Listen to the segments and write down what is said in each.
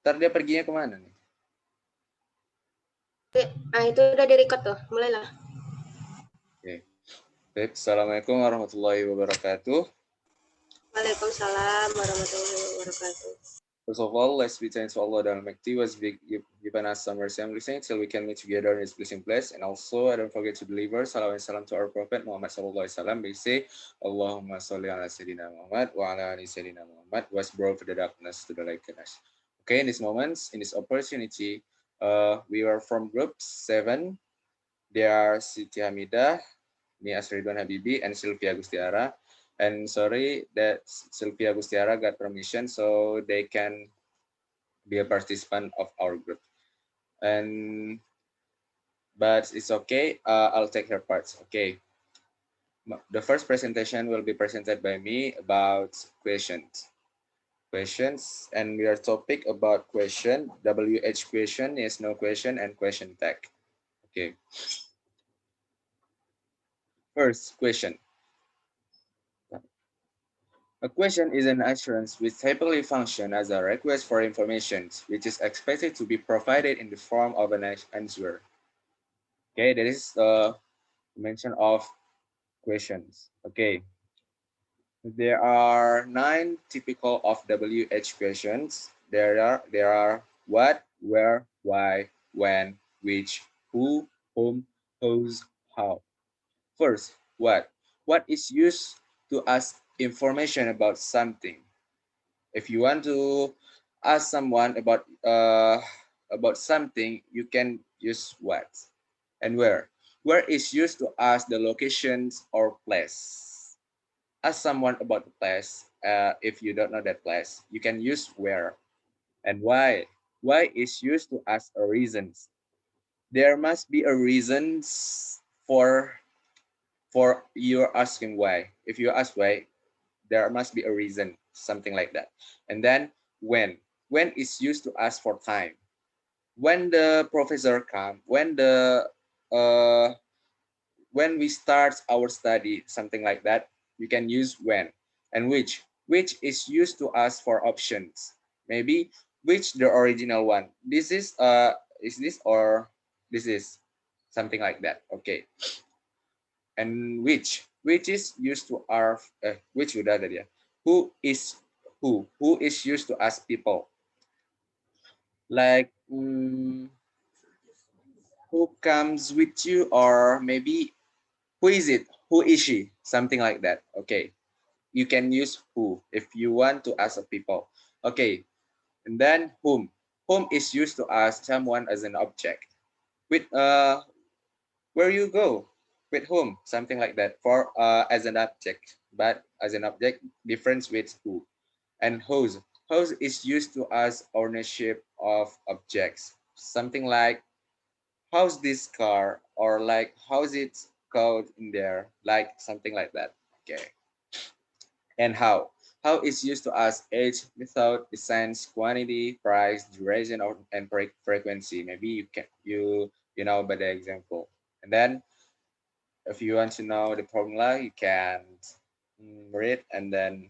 Ntar dia perginya kemana nih? Itu udah di-record tuh, mulailah. Oke. Baik, Assalamualaikum warahmatullahi wabarakatuh. Waalaikumsalam warahmatullahi wabarakatuh. First of all, let's be thankful to Allah dan Almighty was given us some mercy and blessing till we can meet together in His blessing place. And also, I don't forget to deliver salam and salam to our Prophet Muhammad Sallallahu Alaihi Wasallam. They say, Allahumma salli ala Sayyidina Muhammad wa ala ali Sayyidina Muhammad was brought to the darkness to the lightness. Okay, in these moments, in this opportunity, we are from group 7. They are Siti Hamidah, Nia Ridwan Habibi, and Sylvia Gustiara. And sorry that Sylvia Gustiara got permission so they can be a participant of our group. But it's okay. I'll take her parts. Okay. The first presentation will be presented by me about questions. And we are topic about question. WH question, yes, no question, and question tag. Okay. First question. A question is an assurance which typically functions as a request for information, which is expected to be provided in the form of an answer. Okay, that is the mention of questions. Okay, there are 9 typical of WH questions. There are what, where, why, when, which, who, whom, whose, how. First, what? What is used to ask information about something? If you want to ask someone about something, you can use what. And where. Where is used to ask the locations or place. Ask someone about the place. If you don't know that place, you can use where. And why. Why is used to ask a reasons. There must be a reasons for you're asking why. If you ask why, there must be a reason, something like that. And then when. When is used to ask for time. When the professor come, when we start our study, something like that, you can use when. And which is used to ask for options. Maybe which the original one. This is this or this is, something like that. Okay. And which is used to ask which udah tadi ya. Who is used to ask people. Like who comes with you, or maybe who is it? Who is she? Something like that. Okay. You can use who if you want to ask people. Okay. And then whom. Whom is used to ask someone as an object. With where you go? With whom? Something like that. For as an object. But as an object, difference with who. And whose. Whose is used to ask ownership of objects. Something like how's this car, or like how's it code in there, like something like that. Okay. And how is used to ask age, method, distance, quantity, price, duration, or and frequency. Maybe you know by the example. And then if you want to know the formula, you can read and then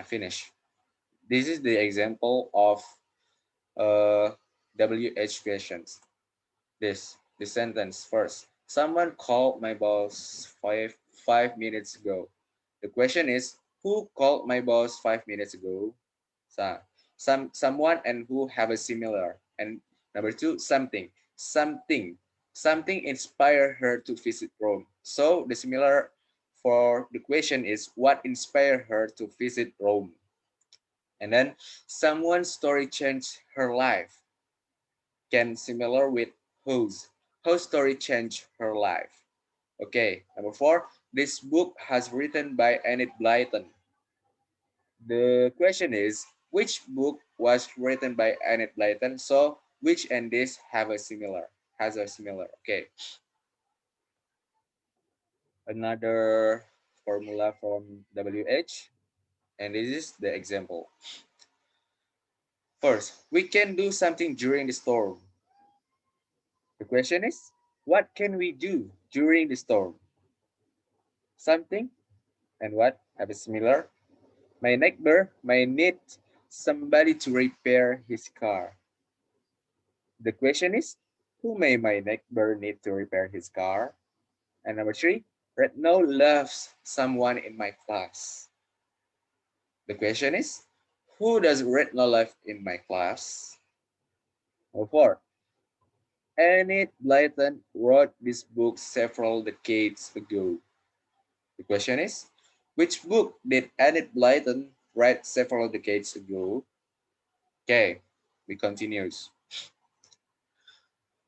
finish. This is the example of WH questions. The sentence first. Someone called my boss five minutes ago. The question is, who called my boss 5 minutes ago? So, someone and who have a similar. And number two, something. Something inspired her to visit Rome. So the similar for the question is, what inspired her to visit Rome? And then someone's story changed her life. Can similar with whose. Whose story changed her life. Okay, number four, this book has written by Enid Blyton. The question is, which book was written by Enid Blyton? So which and this has a similar. Okay. Another formula from WH, and this is the example. First, we can do something during the storm. The question is, what can we do during the storm? Something and what have a similar. My neighbor might need somebody to repair his car. The question is, who may my neighbor need to repair his car? And number three, Retno loves someone in my class. The question is, who does Retno love in my class? Number four, Enid Blyton wrote this book several decades ago. The question is, which book did Enid Blyton write several decades ago? Okay, we continues.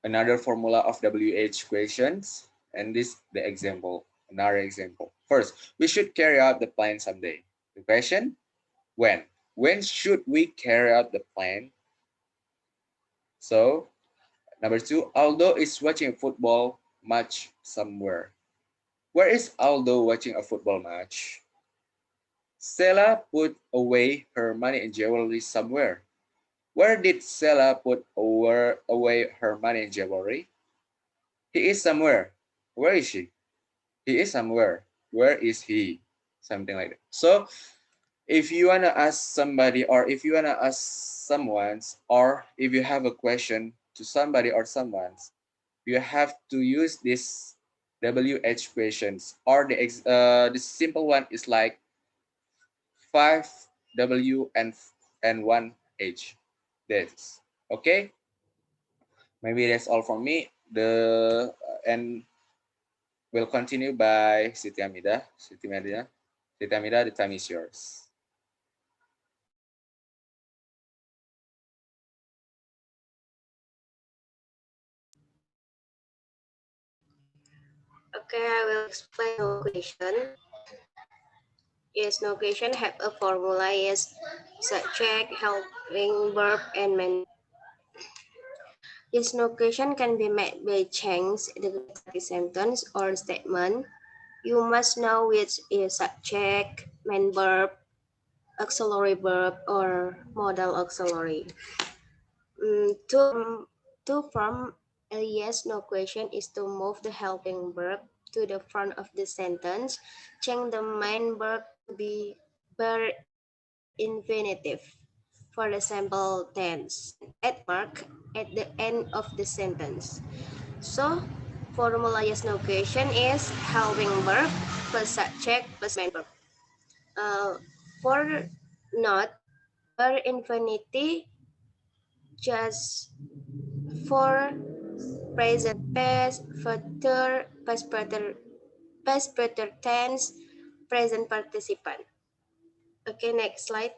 Another formula of WH questions, and this the example, another example. First, we should carry out the plan someday. The question, when? When should we carry out the plan? So, number two, Aldo is watching a football match somewhere. Where is Aldo watching a football match? Stella put away her money and jewelry somewhere. Where did Stella put away her money and jewelry? He is somewhere. Where is she? He is somewhere. Where is he? Something like that. So if you wanna ask somebody, or if you wanna ask someone's, or if you have a question to somebody or someone's, you have to use this WH questions, or the simple one is like 5W and 1H. That's okay. Maybe that's all from me. And we'll continue by Siti Amida. Siti Amida, the time is yours. Okay, I will explain no question. Yes, no question have a formula. Yes, subject, helping verb, and main. Yes, no question can be made by change the sentence or statement. You must know which is subject, main verb, auxiliary verb, or modal auxiliary. To form a yes no question is to move the helping verb to the front of the sentence, change the main verb to be bare infinitive for the sample tense, add mark at the end of the sentence. So formula yes no question is helping verb plus subject plus main verb. For not bare infinity, just for present past, future, past perfect tense, present participant. Okay, next slide.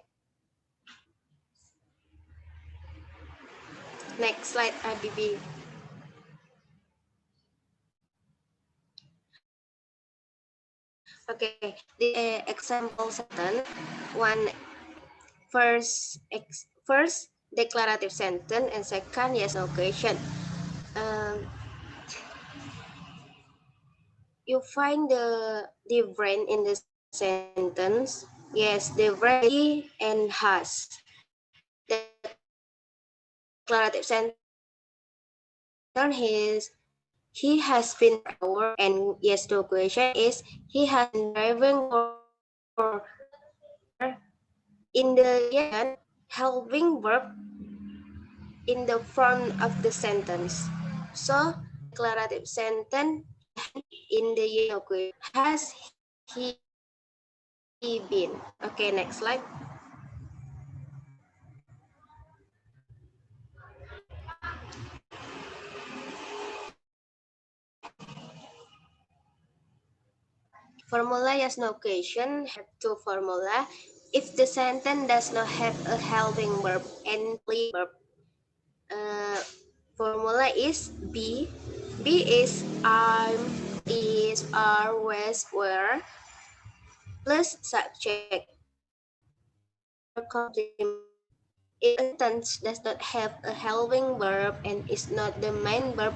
Next slide, IBB. Okay, the example sentence. First declarative sentence, and second yes no question. You find the difference in the sentence. Yes, the verb he and has. The declarative sentence is he has been over, and yes no question is he has been driving for in the yes helping verb in the front of the sentence. So declarative sentence in the yes no question has he been. Okay, next slide. Formula yes no question have two formula. If the sentence does not have a helping verb and verb, formula is B. B is I'm, is, are, was, were, plus subject or complement. If a sentence does not have a helping verb and is not the main verb,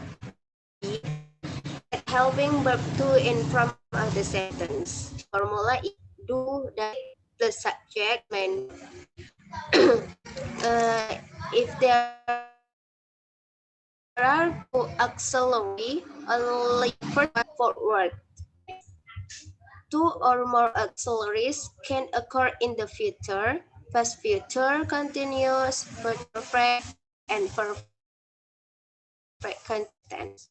helping verb to in front of the sentence. Formula is do that plus subject main. If there are two auxiliary, only forward. Two or more auxiliaries can occur in the future, past future, continuous, future perfect, and perfect perfect tense.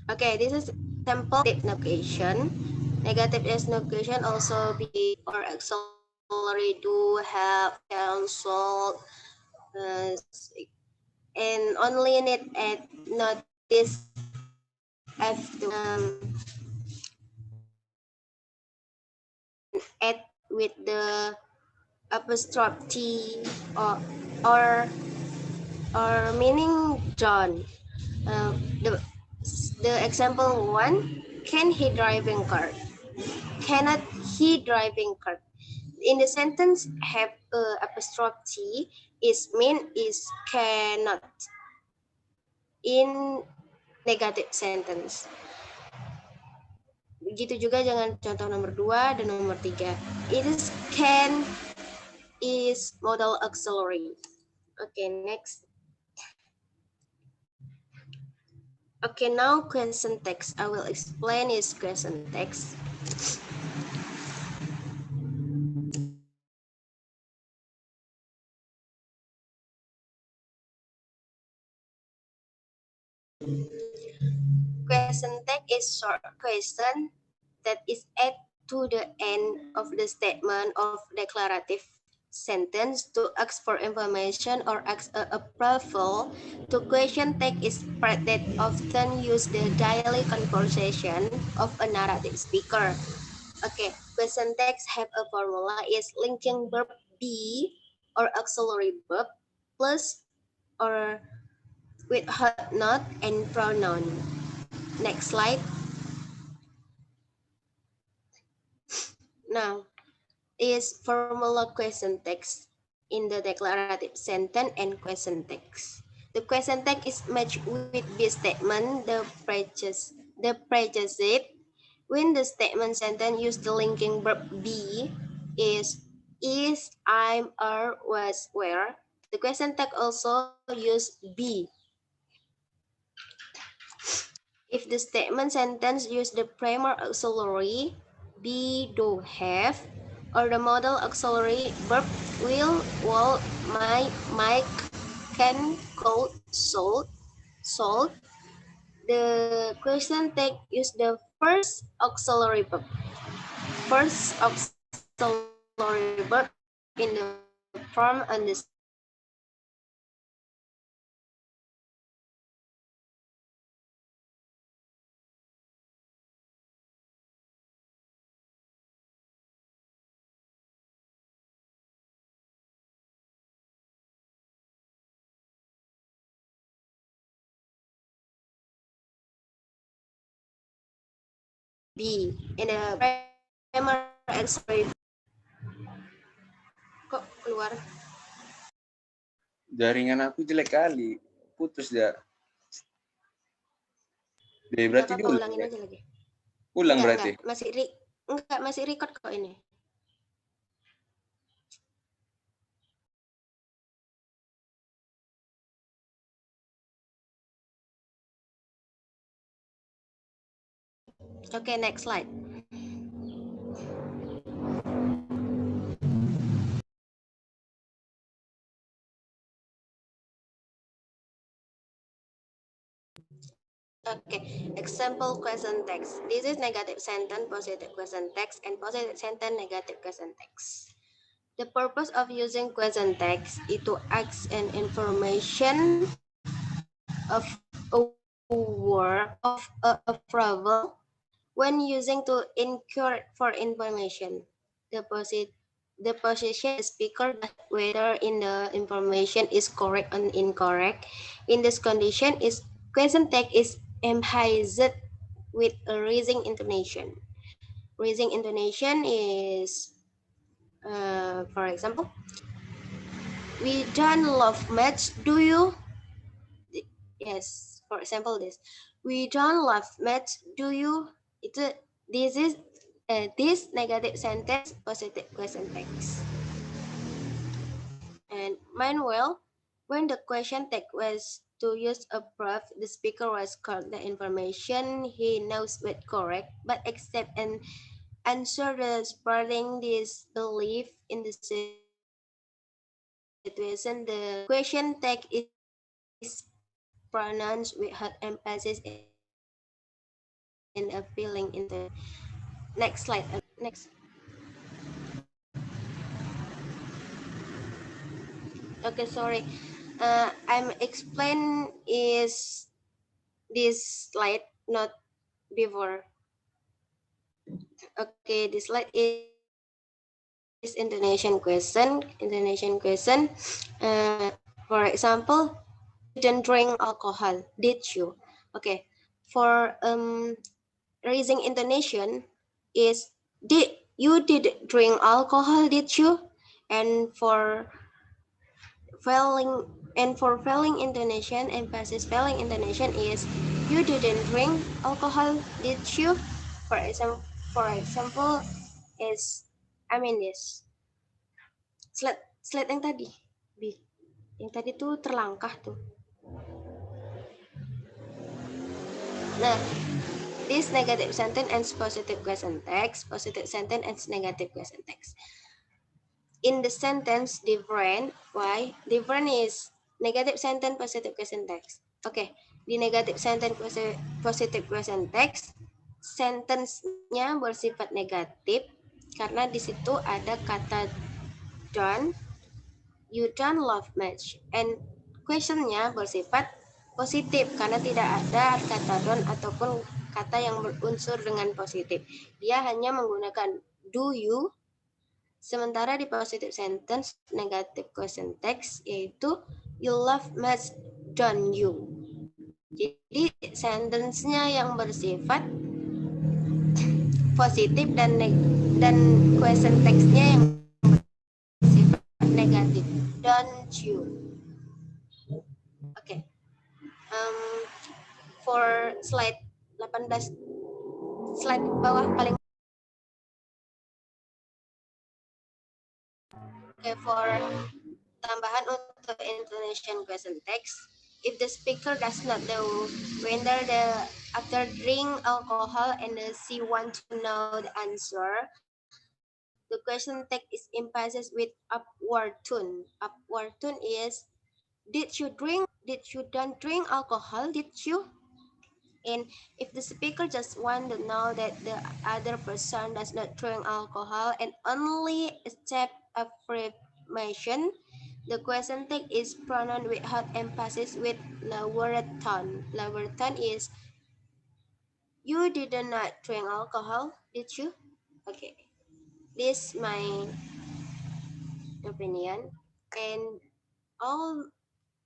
Okay, this is sample notation. Negative S notation also be or auxiliary do, have, cancel, uh, and only need add notice after add with the apostrophe T or or meaning John. Uh, the example one, can he driving car? Cannot he driving car? In the sentence have apostrophe T is mean is cannot. In negative sentence. Begitu juga jangan contoh nomor 2 dan nomor 3. It is can is modal auxiliary. Okay, next. Okay, now question text. I will explain is question text. Question text is short question that is add to the end of the statement of declarative sentence to ask for information or ask a approval. To question text is part that often use the daily conversation of a narrative speaker. Okay, question text have a formula is linking verb be or auxiliary verb plus or with hot not and pronoun. Next slide. Now, is formula question text in the declarative sentence and question text. The question text is matched with this statement, the predicate. When the statement sentence use the linking verb be is, I'm, are, was, where. The question text also use be. If the statement sentence use the primer auxiliary, be, do, have, or the modal auxiliary verb will, might, can, could, sold, the question text use the first auxiliary verb. First auxiliary verb in the form and the B in a primary auxiliary. Kok keluar? Jaringan aku jelek kali. Putus dia. Jadi berarti Gak apa-apa, diulang ulangin ya? aja lagi. Ulang berarti? Enggak, masih record kok ini. Okay, next slide. Okay, example question text. This is negative sentence, positive question text, and positive sentence, negative question text. The purpose of using question text is to ask an information of a word of a approval when using to inquire for information. The position speaker whether in the information is correct or incorrect. In this condition, is question text is emphasized with a raising intonation. Raising intonation is, for example, we don't love match, do you? Yes, for example, this. We don't love match, do you? This is this negative sentence, positive question text. And Manuel, When the question tag was to use a proof, the speaker was correct the information he knows with correct, but accept and answer the spreading this belief in the situation. The question tag is pronounced with hard emphasis in a feeling intonation. Next slide. Next. Okay, sorry. I'm explain is this slide not before. Okay, this slide is Indonesian question. For example, you didn't drink alcohol, did you? Okay, for raising intonation is did you did drink alcohol, did you? And for failing intonation, emphasis intonation is you didn't drink alcohol, did you? For example, is I mean this slide yang tadi, Bi. Yang tadi tuh terlangkah tuh. Nah, this negative sentence and positive question text, positive sentence and negative question text. In the sentence different, why? Different is negative sentence, positive question text. Oke, di negative sentence, positive question text, sentence-nya bersifat negatif karena di situ ada kata don't, you don't love much, and question-nya bersifat positif karena tidak ada kata don't ataupun kata yang berunsur dengan positif. Dia hanya menggunakan do you. Sementara di positive sentence, negative question text, yaitu you love much, don't you. Jadi sentence-nya yang bersifat positif dan question text-nya yang bersifat negatif, don't you. Oke. For slide 18, slide bawah paling. Okay, for tambahan untuk Indonesian question text, if the speaker does not know whether after drink alcohol and she want to know the answer, the question text is emphasized with upward tone. Upward tone is, did you don't drink alcohol, did you? And if the speaker just want to know that the other person does not drink alcohol and only accept affirmation, the question text is pronounced with hard emphasis with lower tone. Lower tone is, you did not drink alcohol, did you? Okay, this is my opinion, and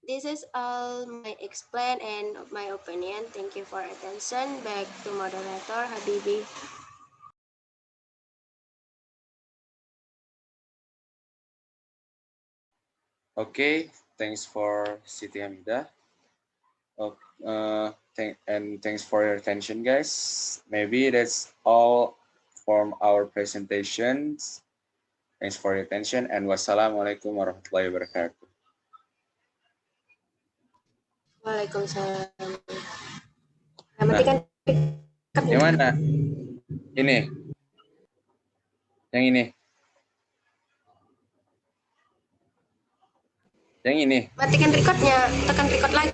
this is all my explain and my opinion. Thank you for attention. Back to moderator Habibi. Okay, thanks for Siti Hamidah. Thanks for your attention, guys. Maybe that's all from our presentations. Thanks for your attention, and wassalamualaikum warahmatullahi wabarakatuh. Waalaikumsalam. Nah, yang mana? Ini. Yang ini. Yang ini. Matikan recordnya, tekan record lagi.